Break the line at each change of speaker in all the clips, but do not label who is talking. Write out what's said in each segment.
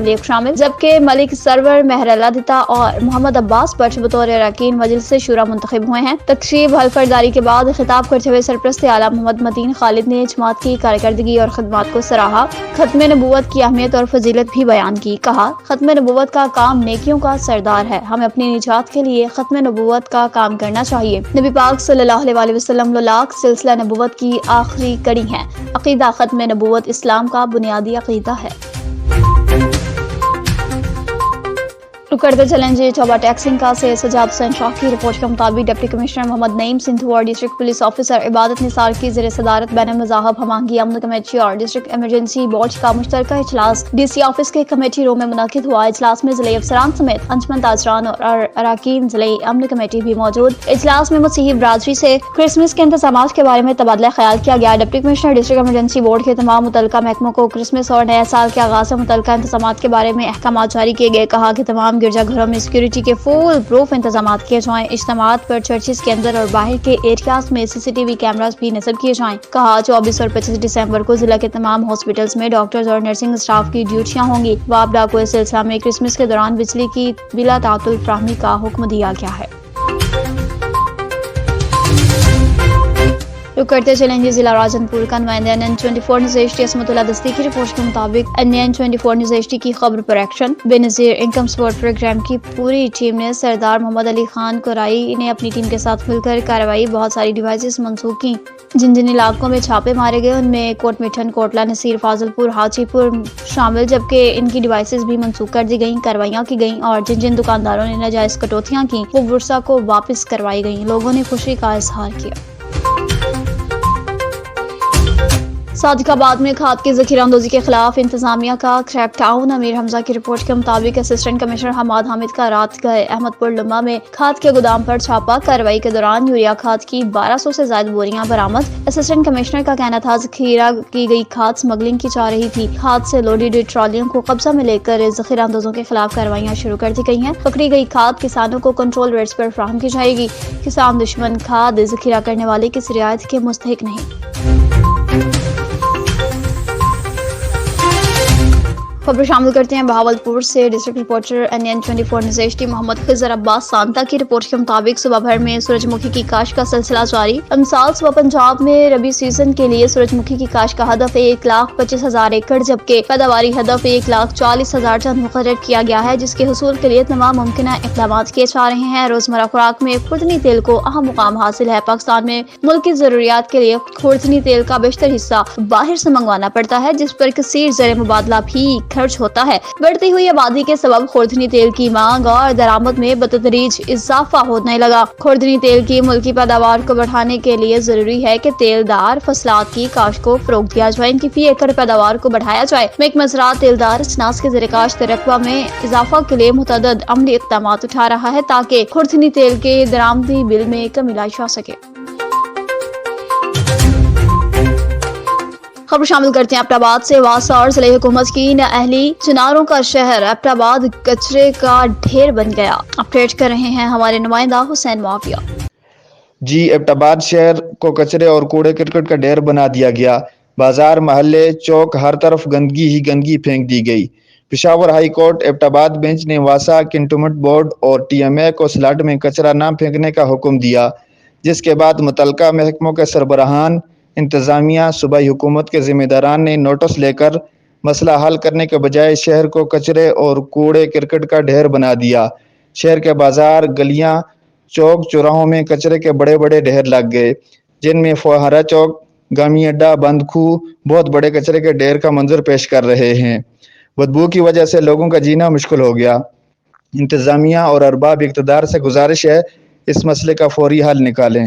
League شامل، جبکہ ملک سرور مہرالدتا اور محمد عباس بٹ بطور اراکین مجلس شورا منتخب ہوئے ہیں۔ تقریب حلف برداری کے بعد خطاب کرتے ہوئے سرپرست اعلیٰ محمد متین خالد نے جماعت کی کارکردگی اور خدمات کو سراہا، ختم نبوت کی اہمیت اور فضیلت بھی بیان کی۔ کہا، ختم نبوت کا کام نیکیوں کا سردار ہے، ہمیں اپنی نجات کے لیے ختم نبوت کا کام کرنا چاہیے۔ نبی پاک صلی اللہ علیہ وسلم لاکھ سلسلہ نبوت کی آخری کڑی ہیں۔ عقیدہ ختم نبوت اسلام کا بنیادی عقیدہ ہے۔ کرتے چلیں جی چوبا ٹیکسنگ کا سے سجاد حسین شاہ کی رپورٹ کے مطابق ڈپٹی کمشنر محمد نعیم سندھو اور ڈسٹرکٹ پولیس آفیسر عبادت نثار کی زیر صدارت بین المذاہب ہمانگی امن کمیٹی اور ڈسٹرکٹ ایمرجنسی بورڈ کا مشترکہ اجلاس ڈی سی آفس کے کمیٹی روم میں منعقد ہوا۔ اجلاس میں ضلعی افسران سمیت انجمن تاجران اور اراکین ضلعی امن کمیٹی بھی موجود۔ اجلاس میں مسیحی برادری سے کرسمس کے انتظامات کے بارے میں تبادلہ خیال کیا گیا۔ Deputy commissioner district emergency board کے تمام متعلقہ محکموں کو کرسمس اور نئے سال کے آغاز سے متعلقہ انتظامات کے بارے میں احکامات جاری کیے گئے۔ کہا کہ تمام گرجا گھروں میں سیکورٹی کے فول پروف انتظامات کیے جائیں، اجتماعات پر چرچز کے اندر اور باہر کے ایریاز میں CCTV کیمراز بھی نصب کیے جائیں۔ کہا 24 اور 25 دسمبر کو ضلع کے تمام ہاسپٹلز میں ڈاکٹرز اور نرسنگ اسٹاف کی ڈیوٹیاں ہوں گی۔ وابڈا کو اس سلسلہ میں کرسمس کے دوران بجلی کی بلا تعطل فراہمی کا حکم دیا گیا ہے۔ کرتے چلیں گے ضلع راجن پور کا نمائندہ NN24 نیوز ایچ عصمت اللہ دستی کی رپورٹ کے مطابق NN24 نیوز ایچ کی خبر پر ایکشن۔ بے نظیر انکم سپورٹ پروگرام کی پوری ٹیم نے سردار محمد علی خان کورائی نے اپنی ٹیم کے ساتھ مل کر کارروائی بہت ساری ڈیوائسز منسوخ کی۔ جن علاقوں میں چھاپے مارے گئے ان میں کوٹ مٹھن، کوٹلا، نصیر، فاضل پور، حاجی پور شامل، جبکہ ان کی ڈیوائسز بھی منسوخ کر دی گئیں، کاروائیاں کی گئیں اور جن دکانداروں نے ناجائز کٹوتیاں کی وہ ورثہ کو واپس کروائی گئیں۔ لوگوں نے خوشی کا اظہار کیا۔ صادق آباد میں کھاد کی ذخیرہ اندوزی کے خلاف انتظامیہ کا کریک ڈاؤن۔ امیر حمزہ کی رپورٹ کے مطابق اسسٹنٹ کمشنر حماد حامد کا رات گئے احمد پور لمبا میں کھاد کے گودام پر چھاپا۔ کارروائی کے دوران یوریا کھاد کی 1200 سے زائد بوریاں برآمد۔ اسسٹنٹ کمشنر کا کہنا تھا ذخیرہ کی گئی کھاد سمگلنگ کی جا رہی تھی۔ کھاد سے لوڈیڈ ٹرالیوں کو قبضہ میں لے کر ذخیرہ اندوزوں کے خلاف کارروائیاں شروع کر دی گئی ہیں۔ پکڑی گئی کھاد کسانوں کو کنٹرول ریٹس پر فراہم کی جائے گی۔ کسان دشمن کھاد ذخیرہ کرنے والے کس رعایت کے مستحق نہیں۔ خبر شامل کرتے ہیں بہاولپور سے۔ District reporter NN24 news H Muhammad Khizar Abbas سانتا کی رپورٹ کے مطابق صبح بھر میں سورج مکھی کی کاشت کا سلسلہ جاری۔ امسال صبح پنجاب میں ربی سیزن کے لیے سورج مکھی کی کاشت کا ہدف 1,25,000 ایکڑ جبکہ پیداواری ہدف 1,40,000 ٹن مقرر کیا گیا ہے، جس کے حصول کے لیے تمام ممکنہ اقدامات کیے جا رہے ہیں۔ روزمرہ خوراک میں خوردنی تیل کو اہم مقام حاصل ہے۔ پاکستان میں ملکی ضروریات کے لیے خوردنی تیل کا بیشتر حصہ باہر سے منگوانا پڑتا ہے، جس پر کثیر زر مبادلہ بھی خرچ ہوتا ہے۔ بڑھتی ہوئی آبادی کے سبب خوردنی تیل کی مانگ اور درآمد میں بتدریج اضافہ ہونے لگا۔ خوردنی تیل کی ملکی پیداوار کو بڑھانے کے لیے ضروری ہے کہ تیل دار فصلات کی کاشت کو فروغ دیا جائے، ان کی فی ایکڑ پیداوار کو بڑھایا جائے۔ محکمہ زراعت تیل دار اجناس کے زیر کاشت رقبہ میں اضافہ کے لیے متعدد عملی اقدامات اٹھا رہا ہے تاکہ خوردنی تیل کے درآمدی بل میں کمی لائی جا سکے۔ خبر شامل کرتے ہیں اپٹاباد سے۔ واسا اور ضلع حکومت کی نااہلی، چناروں کا شہر اپٹاباد کچرے کا ڈھیر بن گیا۔ اپڈیٹ کر رہے ہیں ہمارے نمائندہ حسین معاویہ۔
جی اپٹاباد شہر کو کچرے اور کوڑے کرکٹ کا ڈھیر بنا دیا گیا۔ بازار، محلے، چوک، ہر طرف گندگی ہی گندگی پھینک دی گئی۔ پشاور ہائی کورٹ اپٹاباد بینچ نے واسا کنٹونمنٹ بورڈ اور TMA کو سلاٹ میں کچرا نہ پھینکنے کا حکم دیا، جس کے بعد متعلقہ محکموں کے سربراہان، انتظامیہ، صوبائی حکومت کے ذمہ داران نے نوٹس لے کر مسئلہ حل کرنے کے بجائے شہر کو کچرے اور کوڑے کرکٹ کا ڈھیر بنا دیا۔ شہر کے بازار، گلیاں، چوک چوراہوں میں کچرے کے بڑے بڑے ڈھیر لگ گئے، جن میں فوہارا چوک، گامی اڈا، بند کھو بہت بڑے کچرے کے ڈھیر کا منظر پیش کر رہے ہیں۔ بدبو کی وجہ سے لوگوں کا جینا مشکل ہو گیا۔ انتظامیہ اور ارباب اقتدار سے گزارش ہے اس مسئلے کا فوری حل نکالیں۔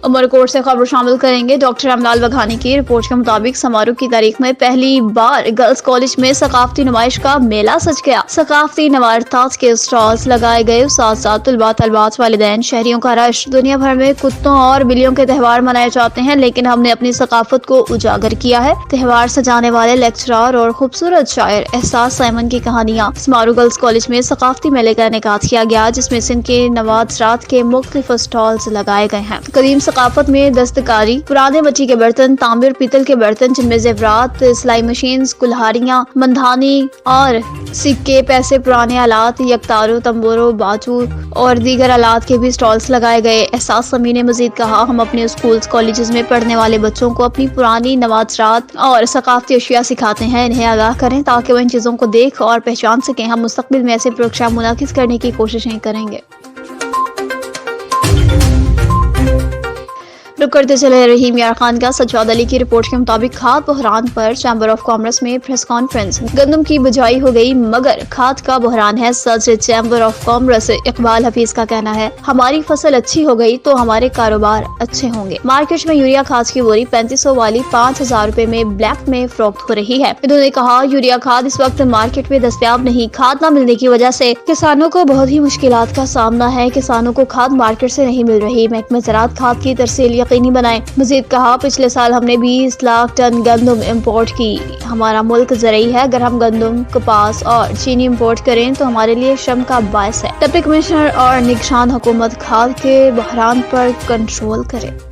عمرکوٹ سے خبر شامل کریں گے۔ ڈاکٹر املال وگھانی کی رپورٹ کے مطابق سماروہ کی تاریخ میں پہلی بار گرلز کالج میں ثقافتی نمائش کا میلہ سج گیا۔ ثقافتی نوارتات کے اسٹالز لگائے گئے، ساتھ ساتھ طلباء، طالبات، والدین، شہریوں کا رش۔ دنیا بھر میں کتوں اور بلیوں کے تہوار منائے جاتے ہیں، لیکن ہم نے اپنی ثقافت کو اجاگر کیا ہے۔ تہوار سجانے والے لیکچرار اور خوبصورت شاعر احساس سائمن کی کہانیاں۔ سماروہ گرلز کالج میں ثقافتی میلے کا انعقاد کیا گیا، جس میں سندھ کے نوادرات کے مختلف اسٹالز لگائے گئے ہیں۔ قدیم ثقافت میں دستکاری، پرانے مٹی کے برتن، تانبے اور پیتل کے برتن جن میں زیورات، سلائی مشینز، کلہاڑیاں، مندھانی اور سکے، پیسے، پرانے آلات، یکتاروں، تنبوروں، باجو اور دیگر آلات کے بھی سٹالز لگائے گئے۔ احساس سمیع نے مزید کہا، ہم اپنے اسکولز، کالجز میں پڑھنے والے بچوں کو اپنی پرانی نوادرات اور ثقافتی اشیاء سکھاتے ہیں، انہیں آگاہ کریں تاکہ وہ ان چیزوں کو دیکھ اور پہچان سکیں۔ ہم مستقبل میں ایسے پروگرام منعقد کرنے کی کوششیں کریں گے۔ رک کرتے چلے رحیم یار خان کا سجاد علی کی رپورٹ کے مطابق کھاد بحران پر چیمبر آف کامرس میں پریس کانفرنس۔ گندم کی بجائی ہو گئی مگر کھاد کا بحران ہے۔ صدر chamber of commerce Iqbal Hafeez کا کہنا ہے، ہماری فصل اچھی ہو گئی تو ہمارے کاروبار اچھے ہوں گے۔ مارکیٹ میں یوریا کھاد کی بوری 3500 والی 5000 روپے میں بلیک میں فروخت ہو رہی ہے۔ انہوں نے کہا، یوریا کھاد اس وقت مارکیٹ میں دستیاب نہیں۔ کھاد نہ ملنے کی وجہ سے کسانوں کو بہت ہی مشکلات کا سامنا ہے۔ کسانوں کو کھاد مارکیٹ سے نہیں مل رہی۔ محکمہ زراعت کھاد کی ترسیل یقینی بنائے۔ مزید کہا، پچھلے سال ہم نے 20 لاکھ ٹن گندم امپورٹ کی۔ ہمارا ملک زرعی ہے، اگر ہم گندم، کپاس اور چینی امپورٹ کریں تو ہمارے لیے شرم کا باعث ہے۔ ڈپٹی کمشنر اور نگران حکومت کھاد کے بحران پر کنٹرول کرے۔